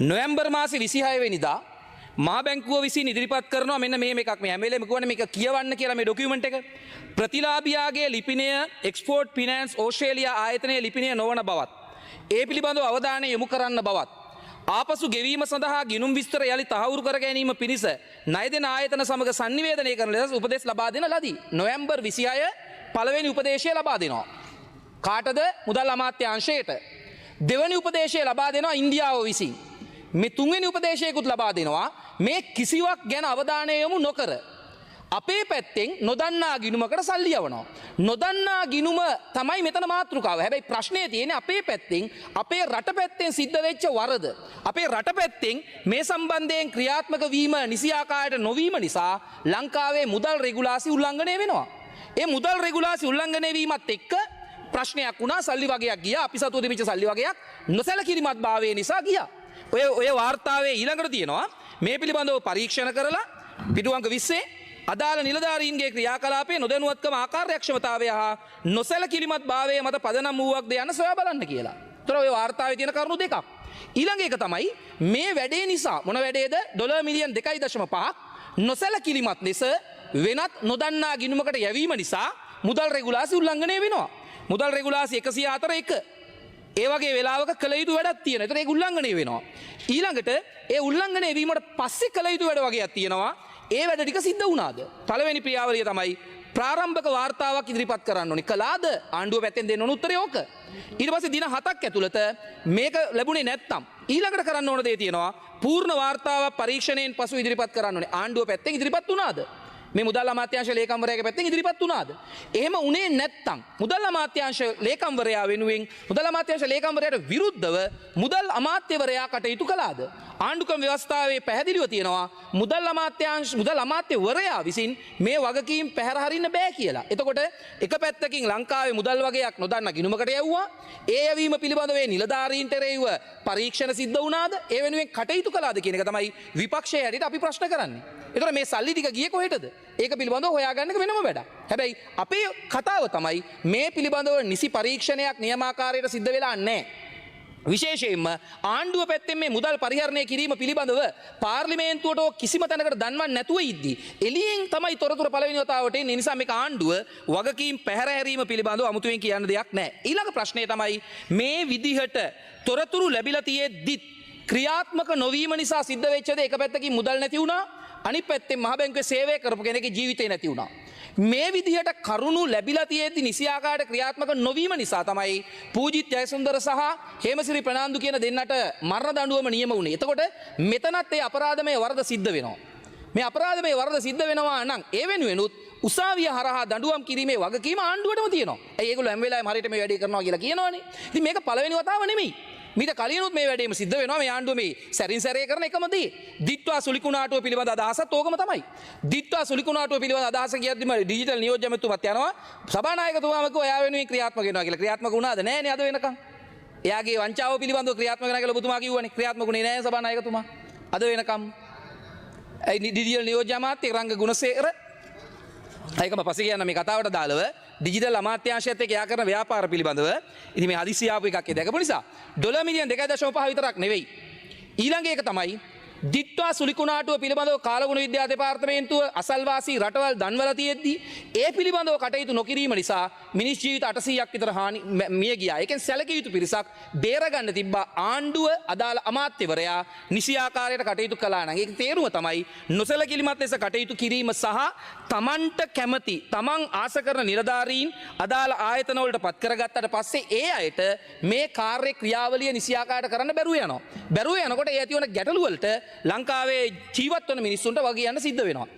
නොවැම්බර් මාසේ 26 වෙනිදා මහ බැංකුව විසින් ඉදිරිපත් කරනවා මෙන්න මේ එකක් මේ හැම වෙලේම කියවනේ මේක කියවන්න කියලා මේ ડોකියුමන්ට් එක ප්‍රතිලාභියාගේ ලිපිනය එක්ස්පෝර්ට් ෆිනෑන්ස් ඕස්ට්‍රේලියා ආයතනයේ ලිපිනය නොවන බවත් ඒ පිළිබඳව අවධානය යොමු කරන්න බවත් ආපසු ගෙවීම සඳහා ගිණුම් විස්තර යලි තහවුරු කර ගැනීම පිණිස ණය දෙන ආයතන සමග sannivedanaya කරන ලෙස උපදෙස් ලබා දෙන ලදී. නොවැම්බර් 26 පළවෙනි උපදේශය ලබා දෙනවා. කාටද? මුදල් අමාත්‍යාංශයට. දෙවැනි උපදේශය ලබා දෙනවා ඉන්දියාව විසින්. මේ තුන්වෙනි උපදේශයකුත් ලබා දෙනවා මේ කිසිවක් ගැන අවධානය යොමු නොකර අපේ පැත්තෙන් නොදන්නා ගිණුමකට සල්ලි යවනවා. නොදන්නා ගිණුම තමයි මෙතන මාතෘකාව. හැබැයි ප්‍රශ්නේ තියෙන්නේ අපේ පැත්තෙන් අපේ රට පැත්තෙන් සිද්ධ වෙච්ච වරද. අපේ රට පැත්තෙන් මේ සම්බන්ධයෙන් ක්‍රියාත්මක වීම නිසි ආකාරයට නොවීම නිසා ලංකාවේ මුදල් රෙගුලාසි උල්ලංඝනය වෙනවා. ඒ මුදල් රෙගුලාසි උල්ලංඝනය වීමත් එක්ක ප්‍රශ්නයක් වුණා. සල්ලි වගේක් ගියා. අපි සතුව තිබිච්ච සල්ලි වගේක් නොසැලකිලිමත් භාවය නිසා ගියා. ඔය වාර්තාවේ ඊළඟට තියෙනවා මේ පිළිබඳව පරීක්ෂණ කරලා පිටුවංක 20 අදාළ නිලධාරීන්ගේ ක්‍රියාකලාපයේ නොදැනුවත්කම ආකාරයක්ෂමතාවය හා නොසැලකිලිමත් භාවය මත පදනම් වූවක්ද යන්න සොයා බලන්න කියලා. ඒතර ඔය වාර්තාවේ තියෙන කරුණු දෙකක්. ඊළඟ එක තමයි මේ වැඩේ නිසා මොන වැඩේද? ඩොලර් මිලියන් 2.5ක් නොසැලකිලිමත් ලෙස වෙනත් නොදන්නා ගිණුමකට යැවීම නිසා මුදල් රෙගුලාසි උල්ලංඝනය වෙනවා. මුදල් රෙගුලාසි 104.1 ඒ වගේ වෙලාවක කළ යුතු වැඩක් තියෙනවා. ඒතර ඒක උල්ලංඝනය වෙනවා. ඊළඟට ඒ උල්ලංඝනය වීමට පස්සේ කළ යුතු වැඩ වගේක් තියෙනවා. ඒ වැඩ ටික සිද්ධ වුණාද? පළවෙනි ක්‍රියාවලිය තමයි ප්‍රාරම්භක වාර්තාවක් ඉදිරිපත් කරන්න ඕනේ. කළාද? ආණ්ඩුව පැත්තෙන් දෙන්න ඕන උත්තරේ ඕක. ඊට පස්සේ දින 7ක් ඇතුළත මේක ලැබුණේ නැත්නම් ඊළඟට කරන්න ඕන දේ තියෙනවා. පූර්ණ වාර්තාවක් පරීක්ෂණයෙන් පසු ඉදිරිපත් කරන්න ඕනේ. ආණ්ඩුව පැත්තෙන් ඉදිරිපත් වුණාද? මේ මුදල් අමාත්‍යාංශ ලේකම්වරයාගේ පැත්තෙන් ඉදිරිපත් වුණාද? එහෙම උනේ නැත්නම් මුදල් අමාත්‍යාංශ ලේකම්වරයා වෙනුවෙන් මුදල් අමාත්‍යාංශ ලේකම්වරයාට විරුද්ධව මුදල් අමාත්‍යවරයා කටයුතු කළාද? ආණ්ඩුක්‍රම ව්‍යවස්ථාවේ පැහැදිලිව තියෙනවා මුදල් අමාත්‍යවරයා විසින් මේ වගකීම් පැහැර හරින්න බෑ කියලා. එතකොට එක පැත්තකින් ලංකාවේ මුදල් වගේක් නොදන්න ගිණුමකට යවුවා. ඒ යවීම පිළිබඳව නිලධාරීන්ට රෙයිව පරීක්ෂණ සිද්ධ වුණාද? ඒ වෙනුවෙන් කටයුතු කළාද කියන එක තමයි විපක්ෂයේ හැටියට අපි ප්‍රශ්න කරන්නේ. එතකොට මේ සල්ලි ටික ගියේ කොහෙටද? ඒක පිළිබඳව හොයාගන්න එක වෙනම වැඩක්. හැබැයි අපේ කතාව තමයි මේ පිළිබඳව නිසි පරීක්ෂණයක් නියමාකාරයට සිද්ධ වෙලා නැහැ. විශේෂයෙන්ම ආණ්ඩුව පැත්තෙන් මේ මුදල් පරිහරණය කිරීම පිළිබඳව පාර්ලිමේන්තුවට කිසිම තැනකට දන්වන්න නැතුව ඉද්දී එළියෙන් තමයි තොරතුරු පළවෙනි වතාවට එන්නේ. නිසා මේක ආණ්ඩුව වගකීම් පැහැර හැරීම පිළිබඳව අමුතුවෙන් කියන්න දෙයක් නැහැ. ඊළඟ ප්‍රශ්නය තමයි මේ විදිහට තොරතුරු ලැබිලා තියෙද්දිත් ක්‍රියාත්මක නොවීම නිසා සිද්ධ වෙච්ච දේ එක පැත්තකින් මුදල් නැති වුණා. අනිත් පැත්තෙන් මහ බැංකුවේ සේවය කරපු කෙනෙක්ගේ ජීවිතේ නැති වුණා. මේ විදිහට කරුණු ලැබිලා තියෙද්දි නිසි ආකාරයට ක්‍රියාත්මක නොවීම නිසා තමයි පූජිත් ජයසුන්දර සහ හේමසිරි ප්‍රනාන්දු කියන දෙන්නට මරණ දඬුවම නියම වුණේ. එතකොට මෙතනත් ඒ අපරාධමය වරද සිද්ධ වෙනවා. මේ අපරාධමය වරද සිද්ධ වෙනවා නම් ඒ වෙනුවෙනුත් උසාවිය හරහා දඬුවම් කිරීමේ වගකීම ආණ්ඩුවටම තියෙනවා. ඒ ඒගොල්ලෝ හැම වෙලාවෙම හරියට මේ වැඩේ කරනවා කියලා කියනවනේ. ඉතින් මේක පළවෙනි වතාව නෙමෙයි. මීට කලිනුත් මේ වැඩේම සිද්ධ වෙනවා. මේ ආණ්ඩුව මේ සැරින් සැරේ කරන එකම දේ. දිට්වා සුලිකුණාටුව පිළිබඳ අදහසත් ඕකම තමයි. දිට්වා සුලිකුණාටුව පිළිබඳ අදහස කියද්දිම ඩිජිටල් නියෝජ්‍ය ඇමතුමත් යනවා. සභානායකතුමාම කිව්වා එයා වෙනුවෙන් ක්‍රියාත්මක වෙනවා කියලා. ක්‍රියාත්මක වුණාද? නෑනේ අද වෙනකන්. එයාගේ වංචාව පිළිබඳව ක්‍රියාත්මක වෙනවා කියලා ඔබතුමා කිව්වනේ. ක්‍රියාත්මක වුණේ නෑ සභානායකතුමා. අද වෙනකම්. ඒ ඩිජිටල් නියෝජ්‍ය අමාත්‍ය රංග ගුණසේකර ඒකම පස්සේ කියන්න මේ කතාවට දාලව ඩිජිටල් අමාත්‍යාංශයත් එක්ක යා කරන ව්‍යාපාර පිළිබඳව ඉතින් මේ හදිස්සි ආපු එකක් දැකපු නිසා ඩොලර් මිලියන් 2.5 විතරක් නෙවෙයි ඊළඟ එක තමයි දිට්වා සුලිකුණාටුව පිළිබඳව කාලගුණ විද්‍යා දෙපාර්තමේන්තුව අසල්වාසී රටවල් දන්වලා තියෙද්දි ඒ පිළිබඳව කටයුතු නොකිරීම නිසා මිනිස් ජීවිත 800ක් විතර හානි මිය ගියා. ඒකෙන් සැලකිය යුතු පිරිසක් බේරගන්න තිබ්බා. ආණ්ඩුව අදාළ අමාත්‍යවරයා නිසි ආකාරයට කටයුතු කළා නම් ඒක තේරුම තමයි නොසැලකිලිමත් ලෙස කටයුතු කිරීම සහ තමන්ට කැමති තමන් ආස කරන නිලධාරීන් අදාළ ආයතන වලට පත් කරගත්තට පස්සේ ඒ අයට මේ කාර්ය ක්‍රියාවලිය නිසි ආකාරයට කරන්න බැරුව යනවා. බැරුව යනකොට ඒ ඇති වන ගැටලු වලට ලංකාවේ ජීවත් වන මිනිස්සුන්ට වගේ යන්න සිද්ධ වෙනවා.